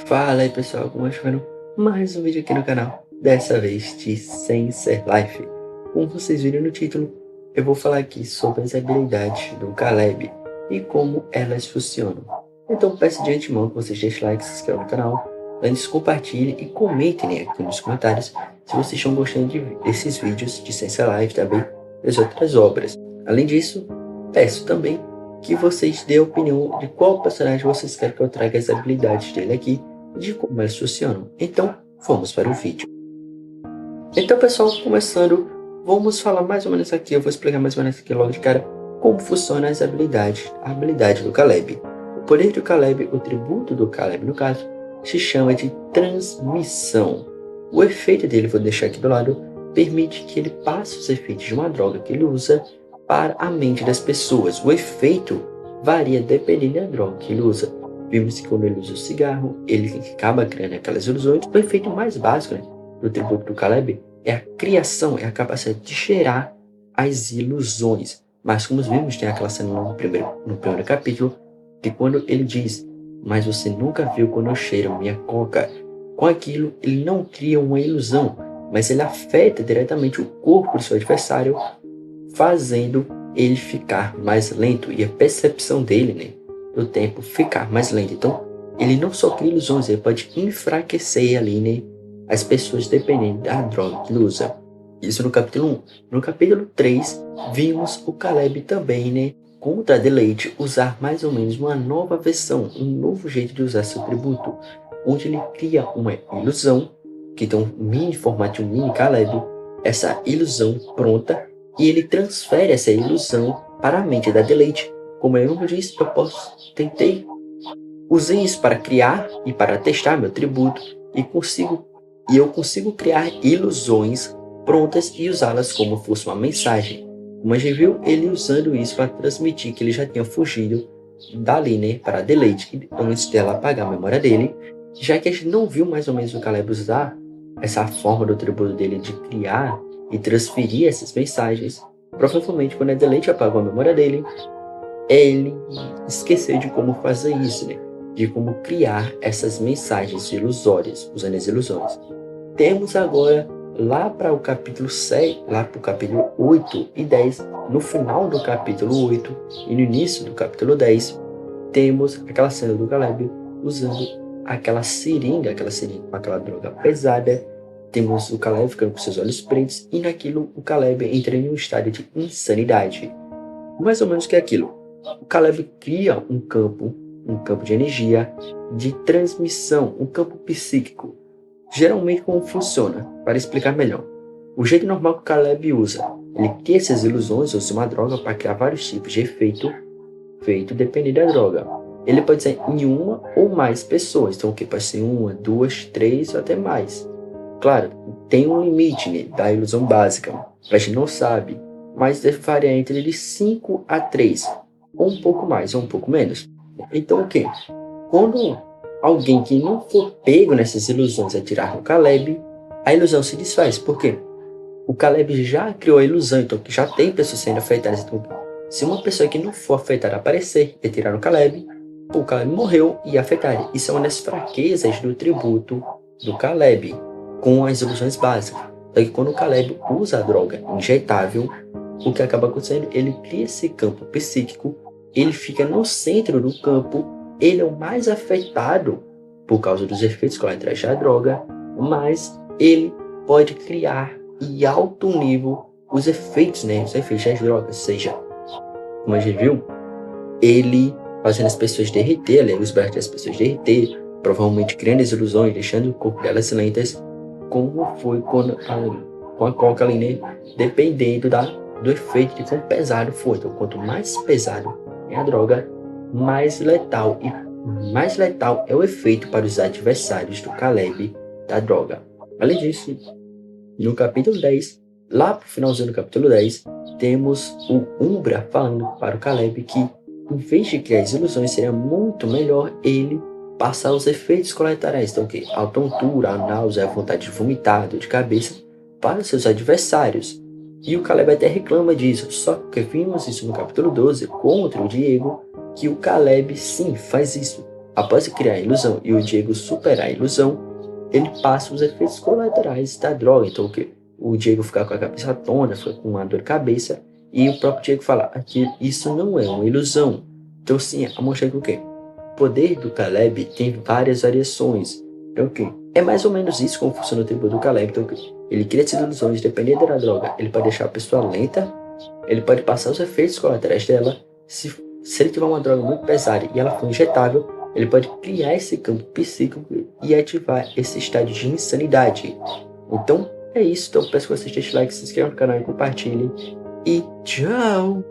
Fala aí pessoal, como vendo mais um vídeo aqui no canal, dessa vez de Sensei Life. Como vocês viram no título, eu vou falar aqui sobre as habilidades do Caleb e como elas funcionam. Então peço de antemão que vocês deixem like, se inscrevam no canal, antes compartilhem e comentem aqui nos comentários se vocês estão gostando desses vídeos de Sensei Life também das outras obras. Além disso, peço também que vocês dêem a opinião de qual personagem vocês querem que eu traga as habilidades dele aqui, de como elas funcionam. Então, vamos para o vídeo. Então, pessoal, começando, vamos falar mais ou menos aqui, eu vou explicar mais ou menos aqui logo de cara, como funcionam as habilidades, a habilidade do Caleb. O poder do Caleb, o tributo do Caleb no caso, se chama de transmissão. O efeito dele, vou deixar aqui do lado, permite que ele passe os efeitos de uma droga que ele usa para a mente das pessoas. O efeito varia dependendo da droga que ele usa. Vimos que quando ele usa o cigarro, ele acaba criando aquelas ilusões. O efeito mais básico, né, do tributo do Caleb é a criação, é a capacidade de gerar as ilusões. Mas como vimos, tem aquela cena no primeiro capítulo, que quando ele diz: mas você nunca viu quando eu cheiro minha coca. Com aquilo, ele não cria uma ilusão, mas ele afeta diretamente o corpo do seu adversário, fazendo ele ficar mais lento e a percepção dele, né, do tempo ficar mais lenta. Então, ele não só cria ilusões, ele pode enfraquecer ali, né, as pessoas dependendo da droga que ele usa. Isso no capítulo 1. No capítulo 3, vimos o Caleb também, né, contra a Deleite, usar mais ou menos uma nova versão, um novo jeito de usar seu tributo, onde ele cria uma ilusão, que tem um mini formato de um mini Caleb, essa ilusão pronta, e ele transfere essa ilusão para a mente da Deleite. Como eu disse, usei isso para criar e para testar meu tributo, e eu consigo criar ilusões prontas e usá-las como fosse uma mensagem. Como a gente viu, ele usando isso para transmitir que ele já tinha fugido dali, né, para a Deleite, antes dela apagar a memória dele, já que a gente não viu mais ou menos o Caleb usar essa forma do tributo dele de criar e transferir essas mensagens. Provavelmente quando a Deleite apagou a memória dele, ele esqueceu de como fazer isso, né? De como criar essas mensagens ilusórias, usando as ilusões. Temos agora, lá para o capítulo 6, lá para o capítulo 8 e 10, no final do capítulo 8 e no início do capítulo 10, temos aquela cena do Caleb usando aquela seringa com aquela droga pesada. Temos o Caleb ficando com seus olhos pretos e naquilo o Caleb entra em um estado de insanidade. Mais ou menos que é aquilo. O Caleb cria um campo de energia, de transmissão, um campo psíquico. Geralmente como funciona? Para explicar melhor. O jeito normal que o Caleb usa, ele cria essas ilusões, usa uma droga para criar vários tipos de efeito dependendo da droga. Ele pode ser em uma ou mais pessoas, então o que pode ser uma, duas, três ou até mais. Claro, tem um limite, né, da ilusão básica, a gente não sabe, mas deve variar entre de 5 a 3, ou um pouco mais ou um pouco menos. Então o que? Quando alguém que não for pego nessas ilusões atirar no Caleb, a ilusão se desfaz. Por quê? O Caleb já criou a ilusão, então que já tem pessoas sendo afetadas. Então, se uma pessoa que não for afetada aparecer e atirar no Caleb, o Caleb morreu e afetado. Isso é uma das fraquezas do tributo do Caleb com as ilusões básicas. Então, que quando o Caleb usa a droga injetável, o que acaba acontecendo? Ele cria esse campo psíquico, ele fica no centro do campo, ele é o mais afetado por causa dos efeitos colaterais da droga, mas ele pode criar em alto nível os efeitos, né? Os efeitos das drogas, ou seja, como a gente viu, ele fazendo as pessoas derreter, os braços das pessoas derreter, provavelmente criando as ilusões, deixando o corpo delas lentas, como foi com a coca ali, né? Dependendo do efeito de quão pesado foi. Então, quanto mais pesado é a droga, mais letal é o efeito para os adversários do Caleb da droga. Além disso, no capítulo 10, lá pro finalzinho do capítulo 10, temos o Umbra falando para o Caleb que, em vez de criar as ilusões, seria muito melhor ele passar os efeitos colaterais, então que a tontura, a náusea, a vontade de vomitar, dor de cabeça, para seus adversários. E o Caleb até reclama disso, só que vimos isso no capítulo 12 contra o Diego, que o Caleb sim faz isso. Após criar a ilusão e o Diego superar a ilusão, ele passa os efeitos colaterais da droga. Então o Diego fica com a cabeça tona, fica com uma dor de cabeça, e o próprio Diego fala que isso não é uma ilusão. Então sim, mostra que o quê? O poder do Caleb tem várias variações. Então o quê? É mais ou menos isso como funciona o tributo do Caleb. Então ele cria essas ilusões, dependendo da droga, ele pode deixar a pessoa lenta, ele pode passar os efeitos colaterais dela. Se ele tiver uma droga muito pesada e ela for injetável, ele pode criar esse campo psíquico e ativar esse estágio de insanidade. Então, é isso. Então, peço que vocês deixem like, se inscrevam no canal e compartilhem. E tchau!